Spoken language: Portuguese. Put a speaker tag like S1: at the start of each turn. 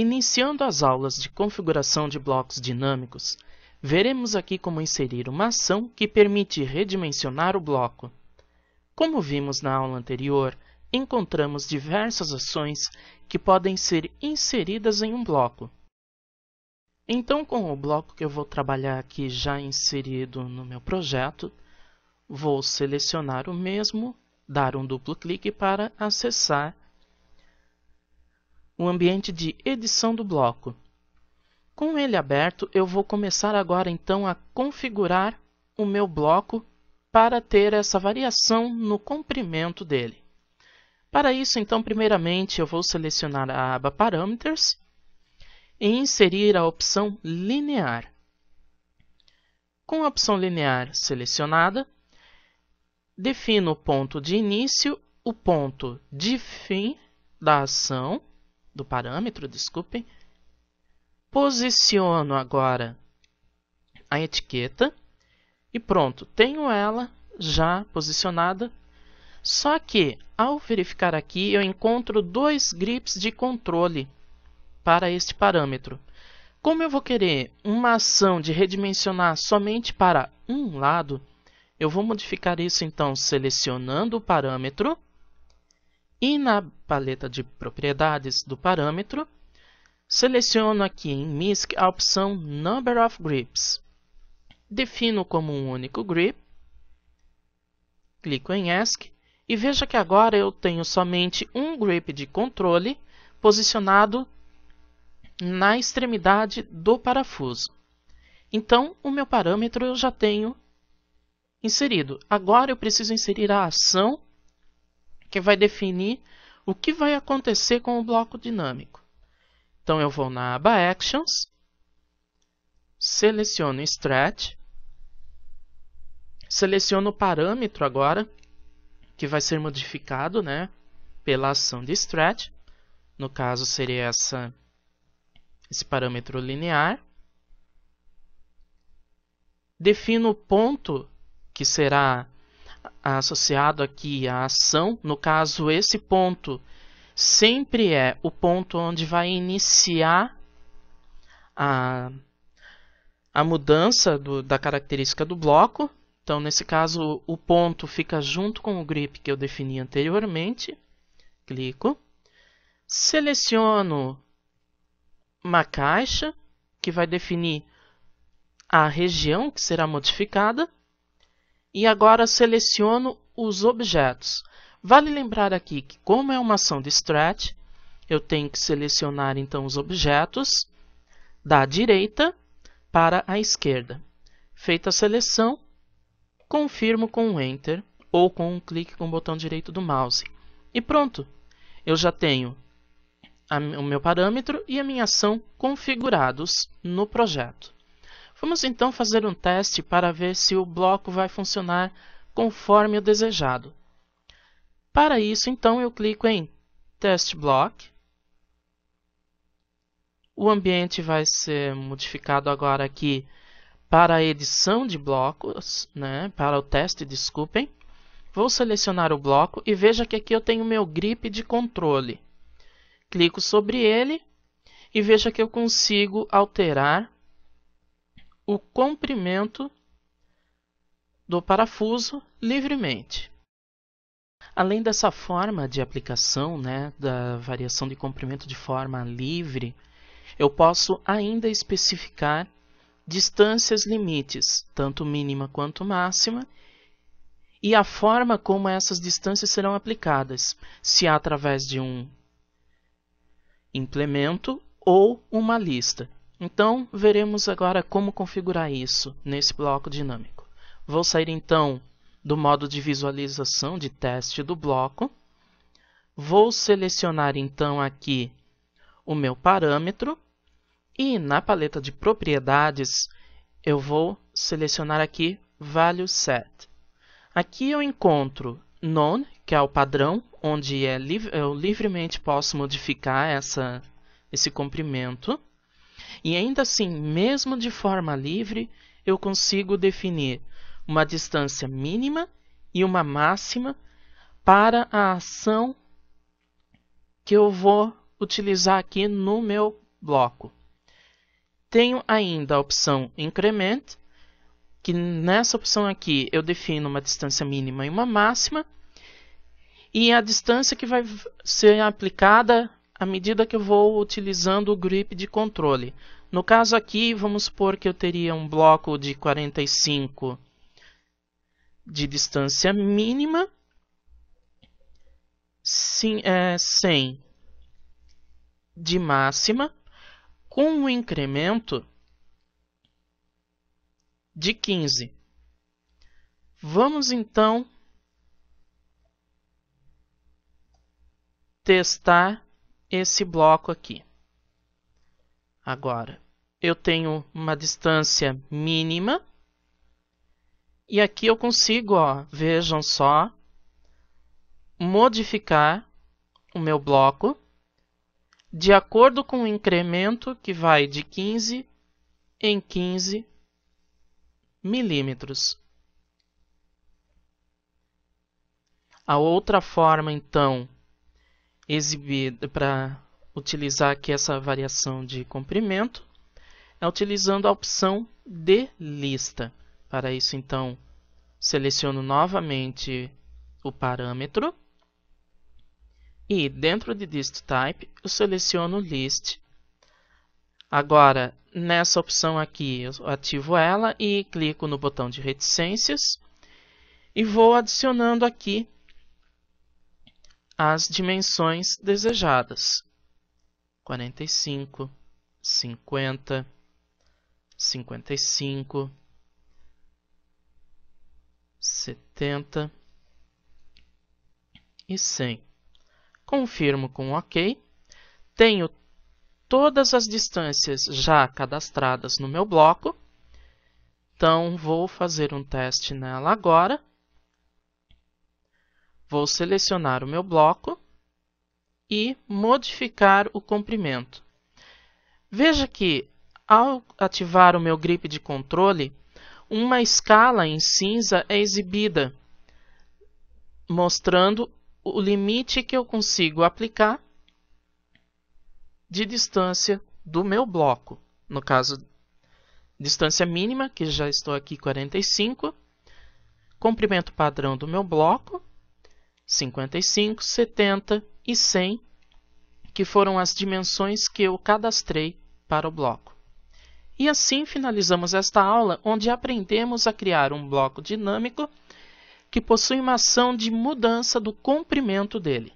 S1: Iniciando as aulas de configuração de blocos dinâmicos, veremos aqui como inserir uma ação que permite redimensionar o bloco. Como vimos na aula anterior, encontramos diversas ações que podem ser inseridas em um bloco. Então, com o bloco que eu vou trabalhar aqui já inserido no meu projeto, vou selecionar o mesmo, dar um duplo clique para acessar o ambiente de edição do bloco. Com ele aberto, eu vou começar agora então a configurar o meu bloco para ter essa variação no comprimento dele. Para isso, então, primeiramente eu vou selecionar a aba Parameters e inserir a opção Linear. Com a opção Linear selecionada, defino o ponto de início, o ponto de fim da ação, do parâmetro, desculpem. Posiciono agora a etiqueta e pronto, tenho ela já posicionada. Só que, ao verificar aqui, eu encontro dois grips de controle para este parâmetro. Como eu vou querer uma ação de redimensionar somente para um lado, eu vou modificar isso então selecionando o parâmetro e na paleta de propriedades do parâmetro, seleciono aqui em MISC a opção Number of Grips. Defino como um único grip, clico em ESC e veja que agora eu tenho somente um grip de controle posicionado na extremidade do parafuso. Então, o meu parâmetro eu já tenho inserido. Agora eu preciso inserir a ação que vai definir o que vai acontecer com o bloco dinâmico. Então eu vou na aba Actions, seleciono Stretch, seleciono o parâmetro agora, que vai ser modificado, pela ação de Stretch. No caso seria esse parâmetro linear. Defino o ponto que será associado aqui à ação. No caso, esse ponto sempre é o ponto onde vai iniciar a mudança da característica do bloco. Então, nesse caso, o ponto fica junto com o grip que eu defini anteriormente. Clico. Seleciono uma caixa que vai definir a região que será modificada. E agora seleciono os objetos. Vale lembrar aqui que, como é uma ação de Stretch, eu tenho que selecionar então os objetos da direita para a esquerda. Feita a seleção, confirmo com um Enter ou com um clique com o botão direito do mouse. E pronto! Eu já tenho o meu parâmetro e a minha ação configurados no projeto. Vamos então fazer um teste para ver se o bloco vai funcionar conforme o desejado. Para isso, então, eu clico em Test Block. O ambiente vai ser modificado agora aqui para a edição de blocos, para o teste, desculpem. Vou selecionar o bloco e veja que aqui eu tenho meu grip de controle. Clico sobre ele e veja que eu consigo alterar o comprimento do parafuso livremente. Além dessa forma de aplicação, da variação de comprimento de forma livre, eu posso ainda especificar distâncias limites, tanto mínima quanto máxima, e a forma como essas distâncias serão aplicadas, se através de um implemento ou uma lista. Então, veremos agora como configurar isso nesse bloco dinâmico. Vou sair então do modo de visualização de teste do bloco. Vou selecionar então aqui o meu parâmetro e na paleta de propriedades eu vou selecionar aqui Value Set. Aqui eu encontro None, que é o padrão, onde eu livremente posso modificar esse comprimento. E ainda assim, mesmo de forma livre, eu consigo definir uma distância mínima e uma máxima para a ação que eu vou utilizar aqui no meu bloco. Tenho ainda a opção Increment, que nessa opção aqui eu defino uma distância mínima e uma máxima, e a distância que vai ser aplicada à medida que eu vou utilizando o grip de controle. No caso aqui, vamos supor que eu teria um bloco de 45 de distância mínima, 100 de máxima, com um incremento de 15. Vamos então testar esse bloco aqui. Agora, eu tenho uma distância mínima e aqui eu consigo, vejam só, modificar o meu bloco de acordo com o incremento que vai de 15 em 15 milímetros. A outra forma, então, exibida para utilizar aqui essa variação de comprimento é utilizando a opção de lista. Para isso, então, seleciono novamente o parâmetro e dentro de Dist Type eu seleciono List. Agora, nessa opção aqui, eu ativo ela e clico no botão de reticências e vou adicionando aqui as dimensões desejadas. 45, 50, 55, 70 e 100. Confirmo com OK. Tenho todas as distâncias já cadastradas no meu bloco. Então, vou fazer um teste nela agora. Vou selecionar o meu bloco e modificar o comprimento. Veja que, ao ativar o meu grip de controle, uma escala em cinza é exibida, mostrando o limite que eu consigo aplicar de distância do meu bloco. No caso, distância mínima, que já estou aqui 45, comprimento padrão do meu bloco, 55, 70 e 100, que foram as dimensões que eu cadastrei para o bloco. E assim finalizamos esta aula, onde aprendemos a criar um bloco dinâmico que possui uma ação de mudança do comprimento dele.